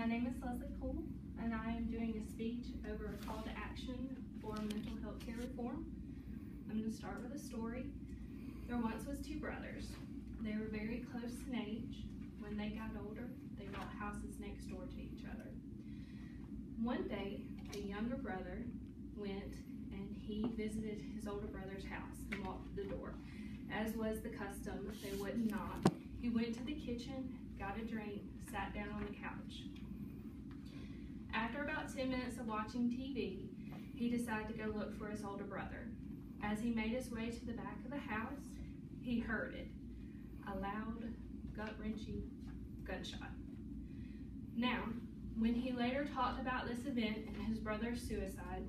My name is Leslie Cole, and I am doing a speech over a call to action for mental health care reform. I'm going to start with a story. There once was two brothers. They were very close in age. When they got older, they bought houses next door to each other. One day, the younger brother went and he visited his older brother's house and walked to the door. As was the custom, they wouldn't knock. He went to the kitchen, got a drink, sat down on the couch. After about 10 minutes of watching TV, he decided to go look for his older brother. As he made his way to the back of the house, he heard it, a loud, gut-wrenching gunshot. Now, when he later talked about this event and his brother's suicide,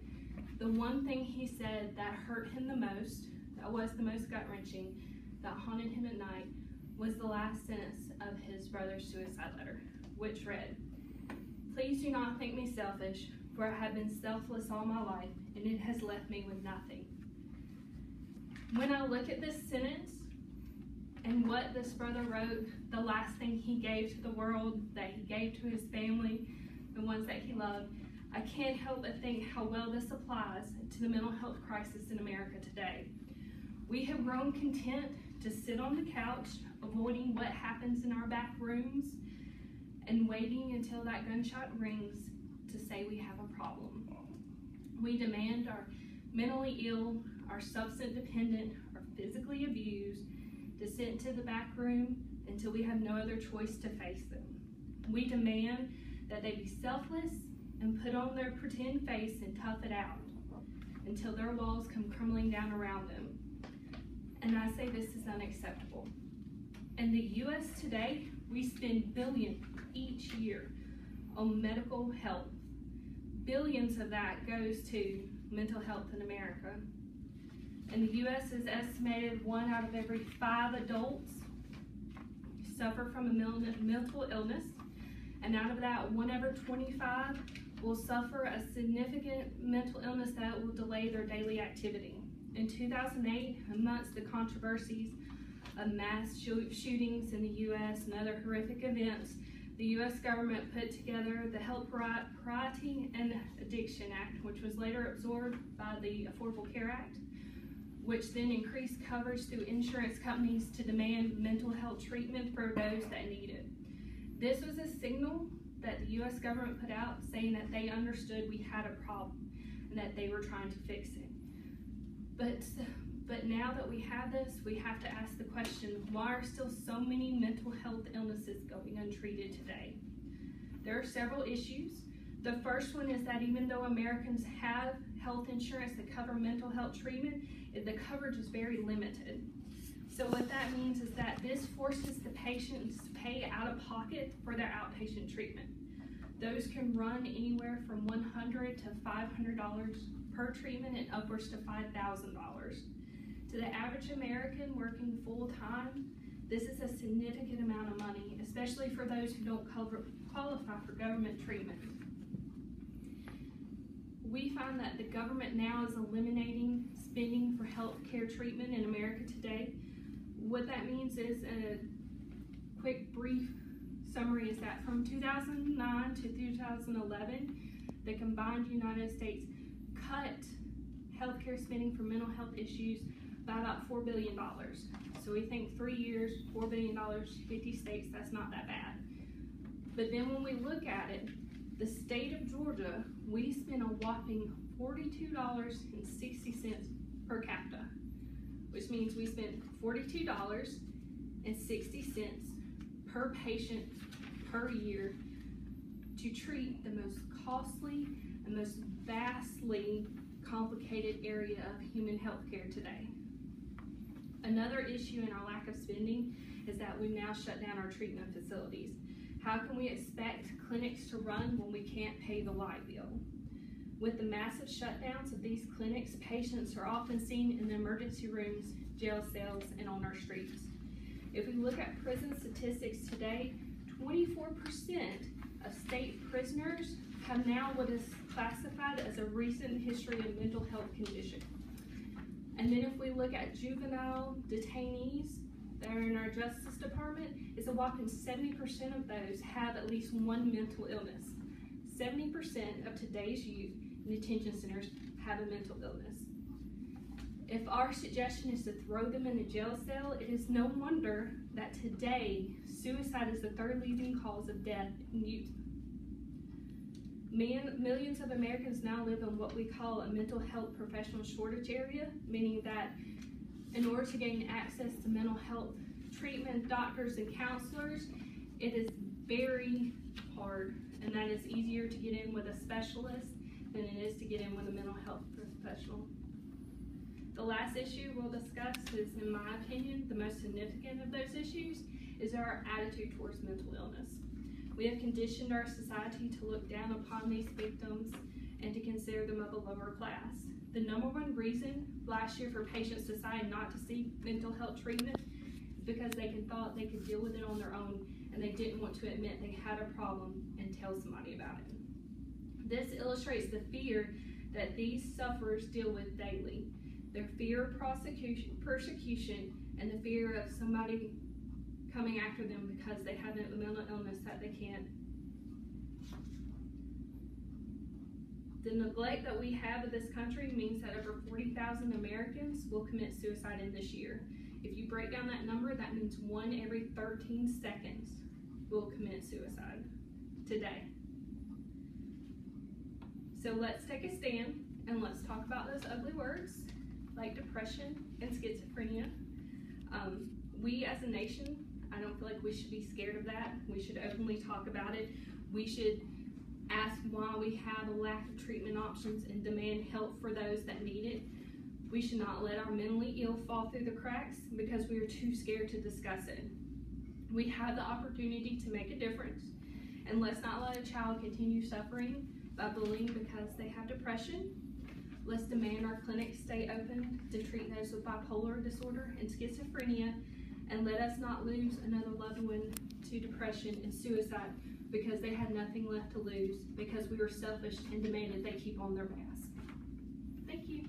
the one thing he said that hurt him the most, that was the most gut-wrenching, that haunted him at night, was the last sentence of his brother's suicide letter, which read, "Please do not think me selfish, for I have been selfless all my life, and it has left me with nothing." When I look at this sentence and what this brother wrote, the last thing he gave to the world, that he gave to his family, the ones that he loved, I can't help but think how well this applies to the mental health crisis in America today. We have grown content to sit on the couch, avoiding what happens in our back rooms, and waiting until that gunshot rings to say we have a problem. We demand our mentally ill, our substance dependent, or physically abused to sit into the back room until we have no other choice to face them. We demand that they be selfless and put on their pretend face and tough it out until their walls come crumbling down around them. And I say this is unacceptable. In the U.S. today, we spend billions each year on medical health. Billions of that goes to mental health in America. In the U.S., it's estimated 1 out of every 5 adults suffer from a mental illness, and out of that, 1 every 25 will suffer a significant mental illness that will delay their daily activity. In 2008, amongst the controversies of mass shootings in the U.S. and other horrific events, the U.S. government put together the Health Parity and Addiction Act, which was later absorbed by the Affordable Care Act, which then increased coverage through insurance companies to demand mental health treatment for those that need it. This was a signal that the U.S. government put out saying that they understood we had a problem and that they were trying to fix it. But now that we have this, we have to ask the question, why are still so many mental health illnesses going untreated today? There are several issues. The first one is that even though Americans have health insurance that cover mental health treatment, the coverage is very limited. So what that means is that this forces the patients to pay out of pocket for their outpatient treatment. Those can run anywhere from $100 to $500 per treatment and upwards to $5,000. To the average American working full-time, this is a significant amount of money, especially for those who don't qualify for government treatment. We find that the government now is eliminating spending for health care treatment in America today. What that means is, a quick brief summary is that from 2009 to 2011, the combined United States cut healthcare spending for mental health issues by about $4 billion. So we think 3 years, $4 billion, 50 states, that's not that bad. But then when we look at it, the state of Georgia, we spend a whopping $42.60 per capita, which means we spend $42.60 per patient per year to treat the most costly and most vastly complicated area of human health care today. Another issue in our lack of spending is that we've now shut down our treatment facilities. How can we expect clinics to run when we can't pay the light bill? With the massive shutdowns of these clinics, patients are often seen in the emergency rooms, jail cells, and on our streets. If we look at prison statistics today, 24% of state prisoners have now what is classified as a recent history of mental health condition. And then if we look at juvenile detainees, that are in our Justice Department is a whopping 70% of those have at least one mental illness. 70% of today's youth in detention centers have a mental illness. If our suggestion is to throw them in a jail cell, it is no wonder that today suicide is the third leading cause of death in youth. Millions of Americans now live in what we call a mental health professional shortage area, meaning that in order to gain access to mental health treatment, doctors, and counselors, it is very hard, and that is easier to get in with a specialist than it is to get in with a mental health professional. The last issue we'll discuss is, in my opinion, the most significant of those issues is our attitude towards mental illness. We have conditioned our society to look down upon these victims and to consider them of a lower class. The number one reason last year for patients decided not to seek mental health treatment is because they thought they could deal with it on their own, and they didn't want to admit they had a problem and tell somebody about it. This illustrates the fear that these sufferers deal with daily. Their fear of persecution, and the fear of somebody coming after them because they have a mental illness that they can't. The neglect that we have of this country means that over 40,000 Americans will commit suicide in this year. If you break down that number, that means 1 every 13 seconds will commit suicide today. So let's take a stand and let's talk about those ugly words like depression and schizophrenia. We as a nation, I don't feel like we should be scared of that. We should openly talk about it. We should ask why we have a lack of treatment options and demand help for those that need it. We should not let our mentally ill fall through the cracks because we are too scared to discuss it. We have the opportunity to make a difference, and let's not let a child continue suffering by bullying because they have depression. Let's demand our clinics stay open to treat those with bipolar disorder and schizophrenia, and let us not lose another loved one to depression and suicide because they had nothing left to lose because we were selfish and demanded they keep on their mask. Thank you.